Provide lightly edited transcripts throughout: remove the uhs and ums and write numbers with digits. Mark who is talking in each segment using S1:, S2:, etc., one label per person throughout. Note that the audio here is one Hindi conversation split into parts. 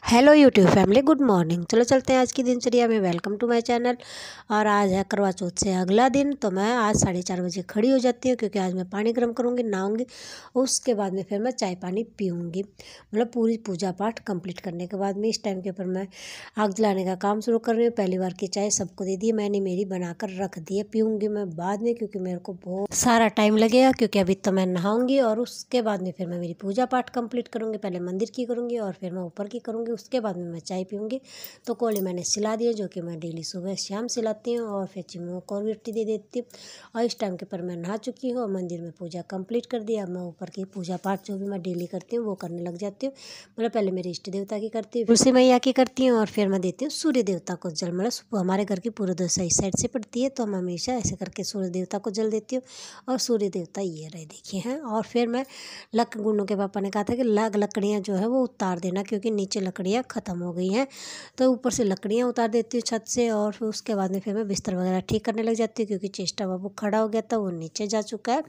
S1: Hello YouTube family, good morning. चलो चलते हैं आज की दिनचर्या में। Welcome to my channel. और आज है करवा चौथ से अगला दिन। तो मैं आज 4:30 बजे खड़ी हो जाती हूँ, क्योंकि आज मैं पानी गर्म करूँगी, नहाऊंगी। उसके बाद में फिर मैं चाय पानी पीऊँगी। मतलब पूरी पूजा पाठ कंप्लीट करने के बाद में इस टाइम के ऊपर मैं आग जलाने का काम शुरू कर रही हूँ। पहली बार की चाय सबको दे दी मैंने, मेरी बनाकर रख दी है। पीऊँगी मैं बाद में, क्योंकि मेरे को बहुत सारा टाइम लगेगा, क्योंकि अभी तो मैं नहाऊँगी और उसके बाद में फिर मैं मेरी पूजा पाठ कंप्लीट करूँगी। पहले मंदिर की करूँगी और फिर मैं ऊपर की करूँगी। उसके बाद में मैं चाय पीऊँगी। तो कोले मैंने सिला दिए, जो कि मैं डेली सुबह शाम सिलाती हूँ। और फिर चिमों को और मिट्टी दे देती हूँ। और इस टाइम के पर मैं नहा चुकी हूँ और मंदिर में पूजा कंप्लीट कर दिया। अब मैं ऊपर की पूजा पाठ जो भी मैं डेली करती हूँ वो करने लग जाती हूँ। मतलब पहले मेरे इष्ट देवता की करती हूँ, तुलसी मैया की करती हूँ, और फिर मैं देती हूँ सूर्य देवता को जल। मतलब हमारे घर की पूर्व दिशा इस साइड से पड़ती है, तो हम हमेशा ऐसे करके सूर्य देवता को जल देती हूँ। और सूर्य देवता ये रहे, देखिए हैं। और फिर मैं गुन्नू के पापा ने कहा था कि लकड़ियाँ जो है वो उतार देना, क्योंकि नीचे लकड़ियाँ ख़त्म हो गई हैं। तो ऊपर से लकड़ियाँ उतार देती हूँ छत से। और फिर उसके बाद में फिर मैं बिस्तर वगैरह ठीक करने लग जाती हूँ, क्योंकि चेष्टा बाबू खड़ा हो गया था, वो नीचे जा चुका है।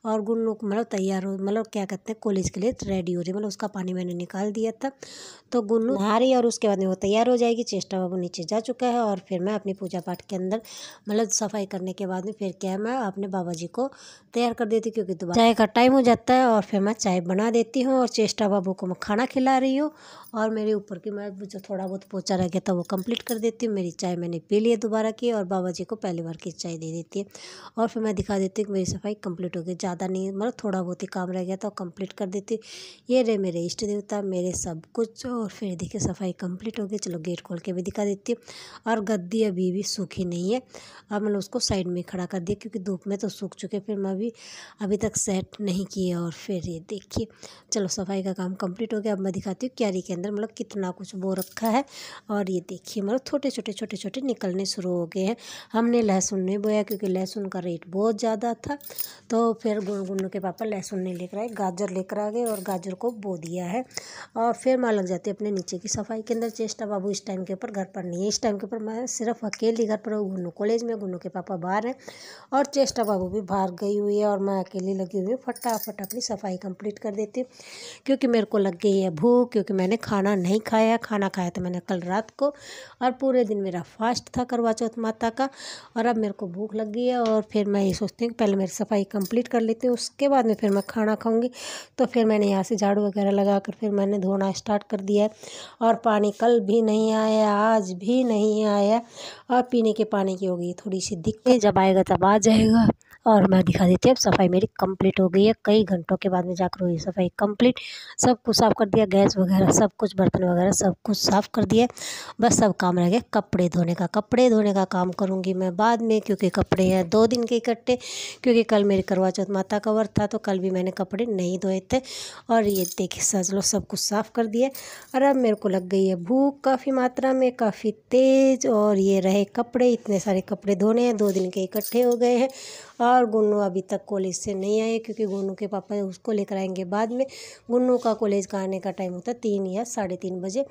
S1: और गुन्नू मतलब तैयार हो, मतलब क्या कहते हैं, कॉलेज के लिए रेडी हो रही, मतलब उसका पानी मैंने निकाल दिया था। तो गुन्नू नहा रही है और उसके बाद में वो तैयार हो जाएगी। चेष्टा बाबू नीचे जा चुका है। और फिर मैं अपनी पूजा पाठ के अंदर मतलब सफाई करने के बाद में फिर क्या है, मैं अपने बाबा जी को तैयार कर देती हूँ, क्योंकि दोबारा चाय का टाइम हो जाता है। और फिर मैं चाय बना देती हूँ और चेष्टा बाबू को मैं खाना खिला रही हूँ। और मेरे ऊपर की मैं जो थोड़ा बहुत पोचा रह गया था वो कंप्लीट कर देती हूँ। मेरी चाय मैंने पी ली है दोबारा की, और बाबा जी को पहली बार की चाय दे देती है। और फिर मैं दिखा देती हूँ कि मेरी सफाई कंप्लीट हो गई। ज़्यादा नहीं, मतलब थोड़ा बहुत ही काम रह गया था, कंप्लीट कर देती। ये रहे मेरे इष्ट देवता, मेरे सब कुछ। और फिर देखिए सफाई कंप्लीट हो गई। चलो गेट खोल के भी दिखा देती हूँ। और गद्दी अभी भी सूखी नहीं है। अब मैंने उसको साइड में खड़ा कर दिया, क्योंकि धूप में तो सूख चुके। फिर मैं अभी तक सेट नहीं किए। और फिर ये देखिए, चलो सफाई का काम कंप्लीट हो गया। अब मैं दिखाती हूँ क्यारी के अंदर मतलब कितना कुछ बो रखा है। और ये देखिए, मतलब छोटे छोटे निकलने शुरू हो गए हैं। हमने लहसुन नहीं बोया, क्योंकि लहसुन का रेट बहुत ज़्यादा था। तो फिर गुन्नू के पापा लहसुन नहीं लेकर आए, गाजर लेकर आ गए और गाजर को बो दिया है। और फिर मैं लग जाती है अपने नीचे की सफाई के अंदर। चेष्टा बाबू इस टाइम के ऊपर घर पर नहीं है। इस टाइम के ऊपर मैं सिर्फ अकेली घर पर हूँ। गुन्नू कॉलेज में, गुन्नू के पापा बाहर हैं और चेष्टा बाबू भी बाहर गई हुई है। और मैं अकेली लगी हुई हूँ। फटाफट अपनी सफाई कंप्लीट कर देती हूँ, क्योंकि मेरे को लग गई है भूख, क्योंकि मैंने खाना नहीं खाया। खाना खाया था मैंने कल रात को, और पूरे दिन मेरा फास्ट था करवा चौथ माता का। और अब मेरे को भूख लग गई है। और फिर मैं ये सोचती हूँ कि पहले मेरी सफाई कंप्लीट कर लेती हूँ, उसके बाद में फिर मैं खाना खाऊंगी। तो फिर मैंने यहाँ से झाड़ू वगैरह लगा कर फिर मैंने धोना स्टार्ट कर दिया है। और पानी कल भी नहीं आया, आज भी नहीं आया। और पीने के पानी की हो गई थोड़ी सी दिक्कत, जब आएगा तब आ जाएगा। और मैं दिखा देती हूँ, अब सफाई मेरी कंप्लीट हो गई है। कई घंटों के बाद में जाकर हुई सफाई कंप्लीट। सब कुछ साफ़ कर दिया, गैस वगैरह सब कुछ, बर्तन वगैरह सब कुछ साफ़ कर दिया। बस सब काम रह गया कपड़े धोने का। कपड़े धोने का काम करूँगी मैं बाद में, क्योंकि कपड़े हैं 2 दिन के इकट्ठे। क्योंकि कल मेरी करवा चौथ माता का व्रत था, तो कल भी मैंने कपड़े नहीं धोए थे। और ये देखिए सच लो, सब कुछ साफ़ कर दिया। और अब मेरे को लग गई है भूख काफ़ी मात्रा में, काफ़ी तेज़। और ये रहे कपड़े, इतने सारे कपड़े धोने हैं, 2 दिन के इकट्ठे हो गए हैं। और गुन्नू अभी तक कॉलेज से नहीं आए, क्योंकि गुन्नू के पापा उसको लेकर आएंगे बाद में। गुन्नू का कॉलेज का आने का टाइम होता है 3 या 3:30 बजे।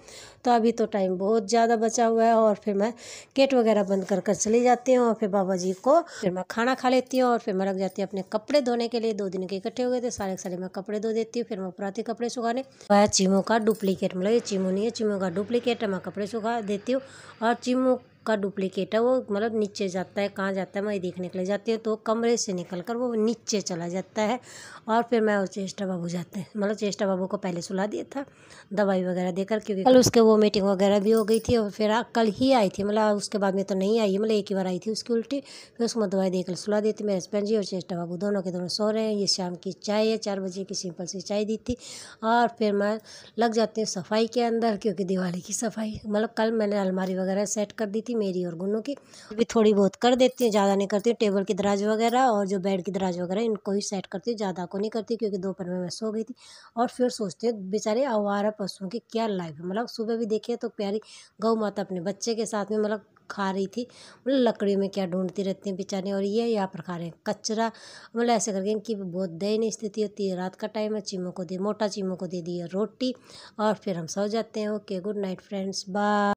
S1: तो अभी तो टाइम बहुत ज़्यादा बचा हुआ है। और फिर मैं गेट वगैरह बंद कर कर चली जाती हूँ। और फिर बाबा जी को फिर मैं खाना खा लेती हूँ। और फिर मैं लग जाती हूँ अपने कपड़े धोने के लिए। 2 दिन के इकट्ठे हो गए थे, सारे सारे मैं कपड़े धो देती हूँ। फिर मैं ऊपर आती हूँ कपड़े सुखाने। वह चीमों का डुप्लीकेट, मतलब ये चीमो नहीं है, चीमों का डुप्लीकेट है। मैं कपड़े सुखा देती हूँ। और चीमों का डुप्लीकेट है, वो मतलब नीचे जाता है। कहाँ जाता है मैं देखने के लिए जाती हूँ, तो कमरे से निकल कर वो नीचे चला जाता है। और फिर मैं और चेष्टा बाबू जाते हैं, मतलब चेष्टा बाबू को पहले सुला दिया था दवाई वगैरह देकर, क्योंकि कल उसके वो मीटिंग वगैरह भी हो गई थी। और फिर कल ही आई थी, मतलब उसके बाद में तो नहीं आई है, मतलब एक ही बार आई थी उसकी उल्टी। फिर उसको दवाई देकर सुला दी थी। मेरे हस्बैंड जी और चेष्टा बाबू दोनों के दोनों सो रहे हैं। ये शाम की चाय है, 4 बजे की सिंपल सी चाय दी थी। और फिर मैं लग जाती हूँ सफाई के अंदर, क्योंकि दिवाली की सफाई, मतलब कल मैंने अलमारी वगैरह सेट कर दी थी मेरी और गुन्नू की। भी थोड़ी बहुत कर देती हूँ, ज़्यादा नहीं करती हूँ। टेबल की दराज वगैरह और जो बेड की दराज वगैरह इनको ही सेट करती हूँ, ज़्यादा को नहीं करती, क्योंकि दोपहर में मैं सो गई थी। और फिर सोचती हूँ बेचारे आवारा पशुओं की क्या लाइफ है। मतलब सुबह भी देखिए तो प्यारी गौ माता अपने बच्चे के साथ में मतलब खा रही थी, मतलब लकड़ी में क्या ढूंढती रहती हैं बेचारी। और ये यहाँ पर खा रहे हैं कचरा, मतलब ऐसे करके इनकी बहुत दयनीय स्थिति होती है। रात का टाइम है, चीमों को दे, मोटा चीमों को दे दी है रोटी। और फिर हम सो जाते हैं। Okay, good night friends, bye.